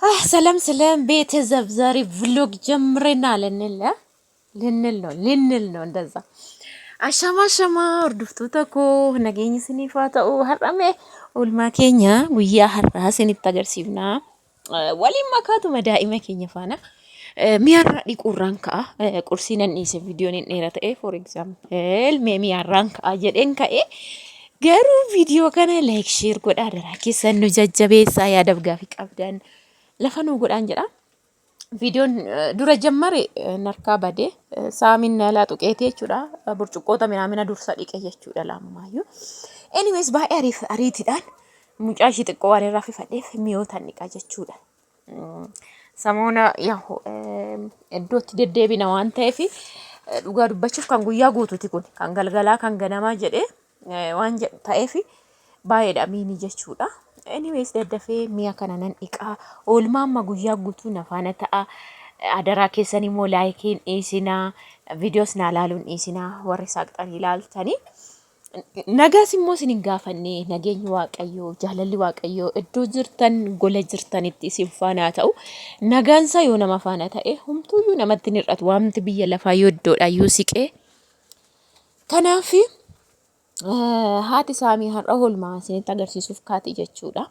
ሰላም ሰላም ቤተሰብ ዛሬ ቭሎግ ጀምረናል ልንል ነው እንደዛ አሻማ ወርዱፍቶota koo nageenya isiniif haa ta'u har'ame oolmaa keenya guyyaa har'aa isinitti agarsiifnaa waliin makaatuma daa'ima keenya faana mi'arraa dhiquurraan ka'a qursiin hin dhiise viidiyoon hin dheera ta'e for example mi'arraan ka'a jedheen ka'e garuu viidiyoo kana like share godhaa daraa keessan nu jajjabeessaa yaadaaf gaafii qabdan lafa nu godhaan jedha. Viidiyoon dura jammare narkaa badee saamin naalaa tuqeetee jechuudha. Burcuqqoota midhaamina dursa dhiqee jechuudha lammaayyuu. Anyways baay'ee ariitiidhaan mucaa ishee xiqqoo waan irraa fifadheef mi'oota dhiqaa jechuudha. Samoona iddootti deddeebina waan ta'eef dhugaa dubbachuuf kan guyyaa guutuuti kun kan galgalaa kan ganamaa jedhee waan ta'eef baay'eedha miini jechuudha. Anyways daddafee mi'a kana nan dhiqaa oolmaa amma guyyaa guutuu nafaana ta'a adaraa keessan immoo laayikiin dhiisinaa viidiyoos naa laaluun dhiisinaa warri saaqxanii ilaaltanii nagaas immoo isin hin gaafanne nageenyi waaqayyoo jaalalli waaqayyoo iddoo jirtan gola jirtanitti isin faana ta'u nagaansaa yoo nama faana ta'e humtuuyyuu namatti hin hir'atu waamti biyya lafaa yoo iddoodha yoo siqee kanaaf haati saamii har'a olmaa isinitti agarsiisuuf kaati jechuudha.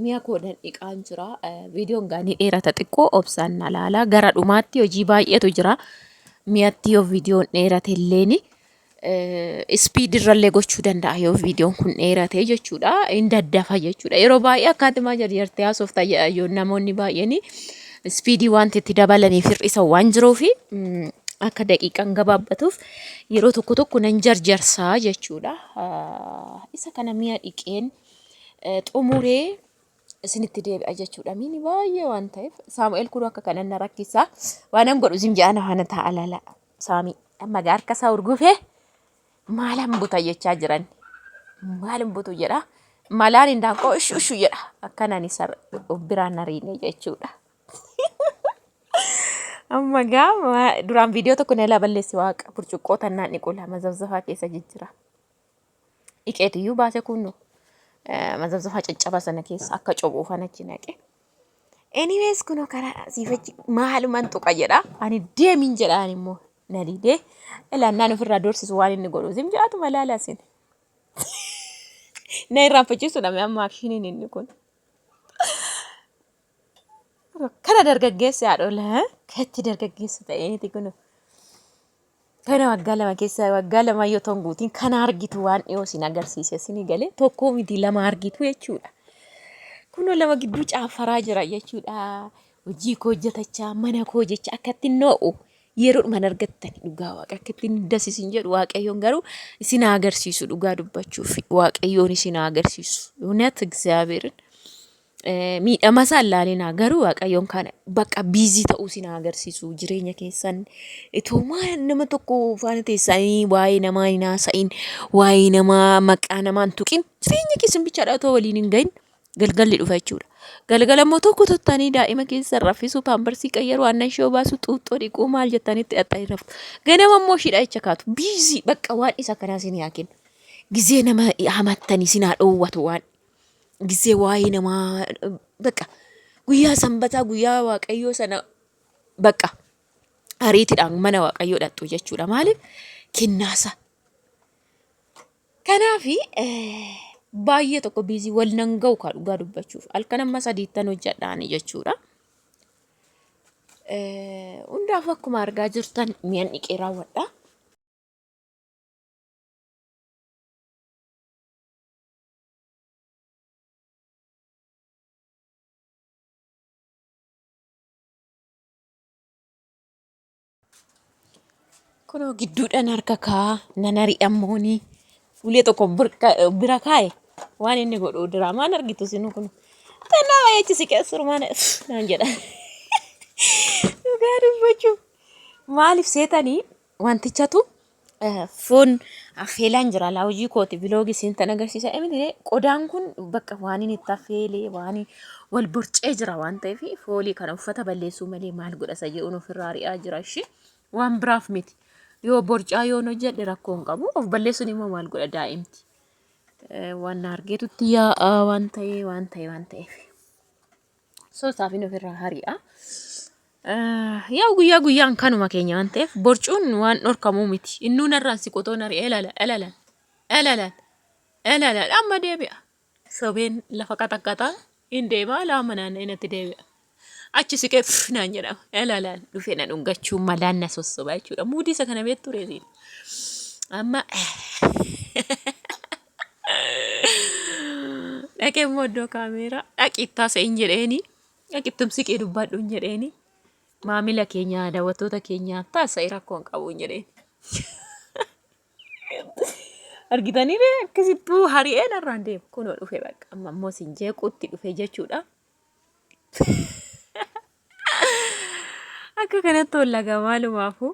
Mi'a koodhan dhiqaan jira. Viidiyoon gaanii dheerata xiqqoo obsaan na laala. Gara dhumaatti hojii baay'eetu jira. Mi'atti yoo viidiyoon dheerate illeeni ispiidirrallee gochuu danda'a yoo viidiyoon kun dheerate jechuudha. Hin daddafa jechuudha. Yeroo baay'ee akkaatimaa jarjartee haasofta yoo namoonni baay'een ispiidii wanti itti dabalaniif hir'isan waan jiruufi akka daqiiqaan gabaabbatuuf yeroo tokko nan jarjarsaa jechuudha. Isa kana mi'a dhiqeen xumuree isinitti deebi'a jechuudha. Miini baay'ee waan ta'eef Saamu'eel kun akka kanan na rakkisaa waanan godhu isin jedhan haana ta'a lala Saamii amma harka isaa urgufee maalan buta jechaa jiran maalin butu jedha malaan indaanqoo ushu jedha akkanaan isa biraan nariine jechuudha. Amma gaa duraan viidiyoo tokko na balleessi waaqa burcuqqoota naan dhiqu lama zabzafaa keessa jijjira. Dhiqeetiyyuu baase kunnu mazabzafaa caccaba sana keessa akka cobuufan achi naqe. Anyways kunoo karaa siifachi maaluman tuqa jedha. Ani deemin jedhaan immoo na didee ilaannaan ofirraa doorsisu waan inni godhu sim jedhatu malaalasin. Na irraanfachiisu dha amma akshiniin inni kun. Kana dargaggeessa haadhola katti dargaggeessa ta'eeti kun kana waggaa lama keessa waggaa lama yoo ta'u guutiin kana argitu waan dhiyoo sin agarsiise sini galee tokko miti lama argitu jechuudha. Kunoo lama gidduu caafaraa jira jechuudha. Hojii koo hojjetachaa mana koo jecha akkatti noo'u yeroodhuma argattan dhugaa waaqa akkatti dasiisin jedhu waaqayyoon garuu isin agarsiisu dhugaa dubbachuuf waaqayyoon isin agarsiisu. Uunat Egzaabeerin miidhama isaa ilaalinaa garuu waaqayyoon kana bakka biizii ta'uu isin agarsiisu jireenya keessan itoo nama tokko faana teessanii waa'ee namaa hin haasa'in waa'ee namaa maqaa namaa hin tuqin jireenya keessan bichaadha otoo waliin hin gahin galgalli dhufa jechuudha. Galgala immoo tokko tottanii daa'ima keessa raffisu paambarsii qayyaru aannan ishee baasu xuuxxoo dhiquu maal jettanitti xaxxanii raftu. Ganama immoo shidha jecha kaatu biizii bakka waan isa kanaa isin yaakin gizee nama hamattanii isin haa dhoowwatu waan gisee waa'ee namaa bakka guyyaa sanbataa guyyaa waaqayyoo sana bakka ariitiidhaan mana waaqayyoo dhattu jechuudha. Maaliif kennaasa kanaafi baay'ee tokko biizii wal nan ga'u kan dhugaa dubbachuuf halkan amma sadiittan hojjedhaani jechuudha. Hundaaf akkuma argaa jirtan mi'an dhiqee raawwadha. Kunoo gidduudhaan harka kaa nan ari'ammooni fuulee tokko bira kaa'e waan inni godhu diraamaan argitu sinu kun tannaa baay'eechi si keessurumaan naan jedha. Dhugaa dubbachuuf maaliif seetanii wantichatu foon affeelaan jira laa hojii kooti viloogii siin tan agarsiisa emiti qodaan kun bakka waan inni itti affeelee waan wal borcee jira waan ta'eef foolii kana uffata balleessuu malee maal godha isa jedhuun ofirraa ari'aa jira ishee waan biraaf miti. Yoo borcaa yoo hojjedhe rakkoon qabu of balleessuun immoo maal godha daa'imti. Waan argeetutti yaa'a waan ta'eef. So saafin ofirraa hari'a. Yaa guyyaa guyyaan kanuma keenya waan ta'eef borcuun waan dhorkamuu miti. Innuun irraan si qotoon hari'ee ilaala amma deebi'a. Sobeen lafa qaxaqaxaa hin deemaa laama naanna'ee natti deebi'a. Achi siqee naan jedhama. Ilaalaan dhufee na dhungachuun malaan na sossobaa jechuudha. Muudii isa kana beektu reetiin. Amma dhaqee immoo iddoo kaameeraa dhaqittaa se'in jedheeni dhaqittum siqee dubbadhu hin jedheeni maamila keenya daawwattoota keenyaa taasisa rakkoo hin qabu hin jedheeni. Argitanii akkasittuu hari'ee narraan deemu kunoo dhufee bakka amma immoo sin jeequutti dhufee jechuudha. Akka kanatti ol laga maalumaafuu.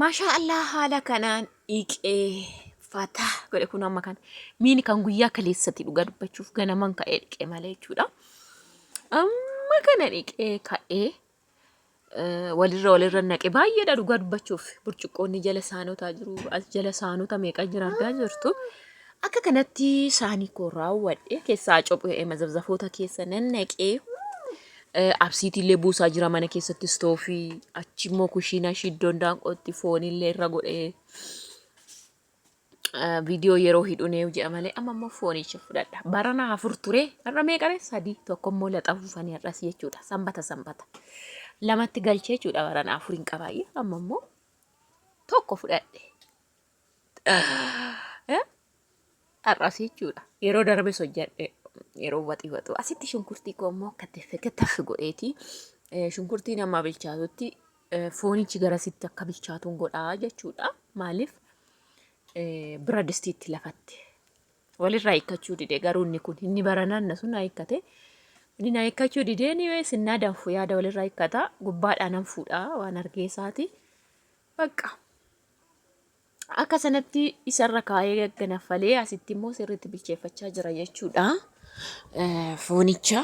Masha Allah haala kanaan dhiqee fataa godhe kun amma kan miini kan guyyaa kaleessatti dhugaa dubbachuuf ganaman ka'ee dhiqee malee jechuudha. Amma kana dhiqee ka'ee walirra naqee baay'eedha dhugaa dubbachuuf burcuqqoonni jala saanotaa jiru as jala saanota meeqa jira argaa jirtu. Akka kanatti saanii koo raawwadhe keessaa cophee mazabzafoota keessa nannaqee absiitillee buusaa jira mana keessatti istoofii achi immoo kushiina shiddoon daanqootti foonillee irra godhee viidiyoo yeroo hidhunee jedha malee amma immoo foonicha fudhadha. Barana 4 ture har'a meeqare 3 tokko immoo laxafuufanii har'as jechuudha. Sanbata lamatti galchee jechuudha barana 4 hin qabaayye amma immoo tokko fudhadhe. Har'as jechuudha yeroo darbe hojjedhe. Yeroo waxii asitti shunkurtii koo immoo kattaffe godheeti. Shunkurtiin amma bilchaatutti foonichi garasitti akka bilchaatuun godhaa jechuudha. Maaliif bira distiitti lafatti walirraa hiikkachuu dide garuu inni kun inni baranaan na sun hiikkate. Inni na hiikkachuu didee ni sinnaa danfu yaada walirraa hiikkata gubbaadhaan nan fuudhaa waan argeessaati. Bakka akka sanatti isarra kaayee gagganaffalee asitti immoo sirriitti bilcheeffachaa jira jechuudha. Foonicha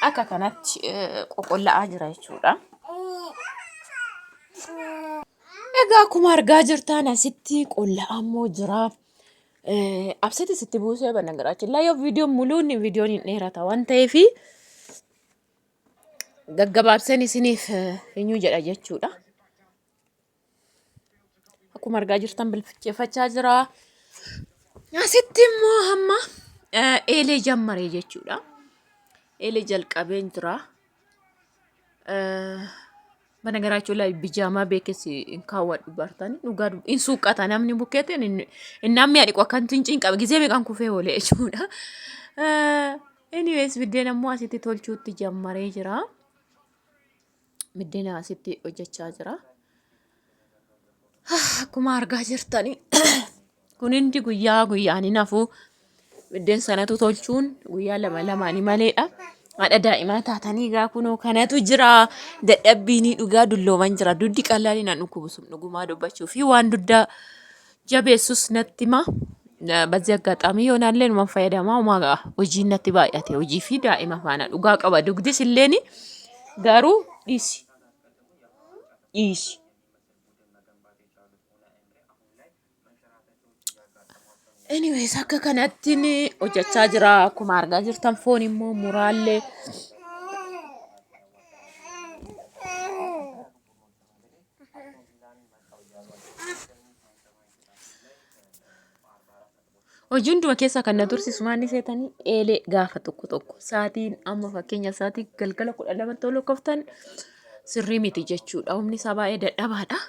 akka kanatti qoqolla'aa jira jechuudha. Egaa akkuma argaa jirtan asitti qolla'aa immoo jira. Absitti sitti buusee banagaraachin laayoo viidiyoon muluun viidiyoon hin dheerata waan ta'eef gaggabaabseen isiniif hinyuu jedha jechuudha. Akkuma argaa jirtan bilcheeffachaa jira. Asitti immoo hamma eelee jammaree jechuudha. Eelee jalqabeen jira. Banagaraachuu laa bijaamaa beekesi hin kaawwadhu bartanii dhugaa hin suuqqata namni bukkeetiin hin namni adiqu akkan cinciin qaba gizee meeqan kufee oolee jechuudha. Anyways biddeen ammoo asitti tolchuutti jammaree jira. Biddeen asitti hojjechaa jira. Akkuma argaa jirtanii kun hundi guyyaa guyyaan hafuu biddeen sanatu tolchuun guyyaa lamaanii maleedha. Haadha daa'imaa taatanii gaa kunoo kanatu jira dadhabbiin dhugaa dullooman jira duddi qal'aanii nan dhukkubsum dhugumaa dubbachuu fi waan dudda jabeessus natti ma bazzi aggaxaamii yoonaallee numan fayyadamaa umaa hojii natti baay'ate hojii fi daa'ima faana dhugaa qaba dugdis illeen garuu dhiisi. Anyways akka kanatti hojjechaa jira akkuma argaa jirtan foon immoo muraallee Hojii hunduma keessaa kan na tursiisu maanni seetanii eelee gaafa tokko tokko sa'aatiin amma fakkeenya sa'aatii galgala 12 ta'uu lakkooftan sirrii miti jechuudha. Humni isaa baay'ee dadhabaadha.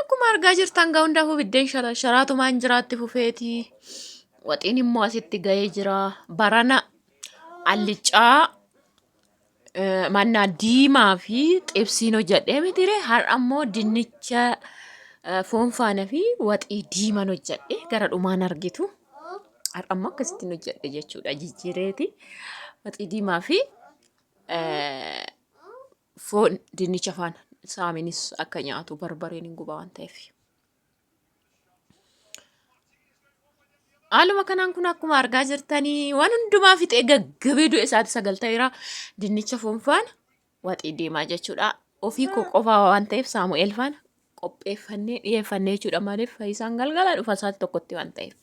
Akkuma argaa jirtan gaa hundaafuu biddeen sharaatumaan jiraatti fufeetii. Waxiin immoo asitti ga'ee jira. Barana allicaa mannaa diimaa fi xibsiin hojjedhee mitire. Har'a immoo dinnicha foon faana fi waxii diimaan hojjedhee gara dhumaan argitu. Har'a immoo akkasittiin hojjedhe jechuudha jijjiireeti. Waxii diimaa fi foon dinnicha faana saaminis akka nyaatu barbareen hin guba waan ta'eef. Haaluma kanaan kun akkuma argaa jirtanii waan hundumaa fixee gaggabee du'e isaati 9 ta'eera. Dinnicha foon faana waxii diimaa jechuudha. Ofii koo qofaa waan ta'eef Saamu'eel faana qopheeffannee dhiyeeffannee jechuudha. Maaliif isaan galgala dhufa isaati tokkotti waan ta'eef.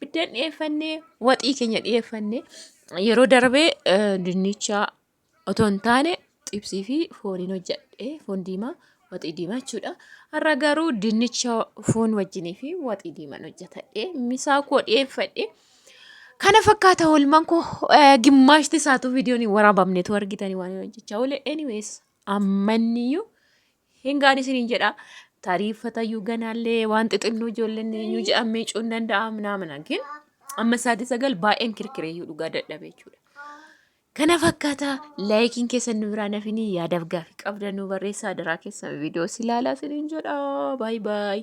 Biddeen dhiyeeffannee waxii keenya dhiyeeffannee yeroo darbee dinnicha otoo hin taane xibsii fi fooniin hojjedhee foon diimaa waxii diimaa jechuudha. Har'a garuu dinnicha foon wajjinii fi waxii diimaan hojjetadhee misaa koo dhiyeeffadhee kana fakkaata olmaan koo gimmaashti isaatu viidiyoon hin waraabamnetu argitanii waan hojjechaa oole. Anyways ammanniyyuu hin gaadhi isiniin jedha. Taariiffatayyuu ganaallee waan xixinnoo ijoolleen eenyu jedhamee cuun danda'a namana gin amma sa'aatii 9 baay'een kirkireeyyuu dhugaa dadhabee jechuudha. Kana fakkaata laayikiin keessan nu biraan hafini yaadaaf gaaffii qabdan nu barreessaa daraa keessan viidiyoo si ilaalaa isiniin jedha. Baay baay.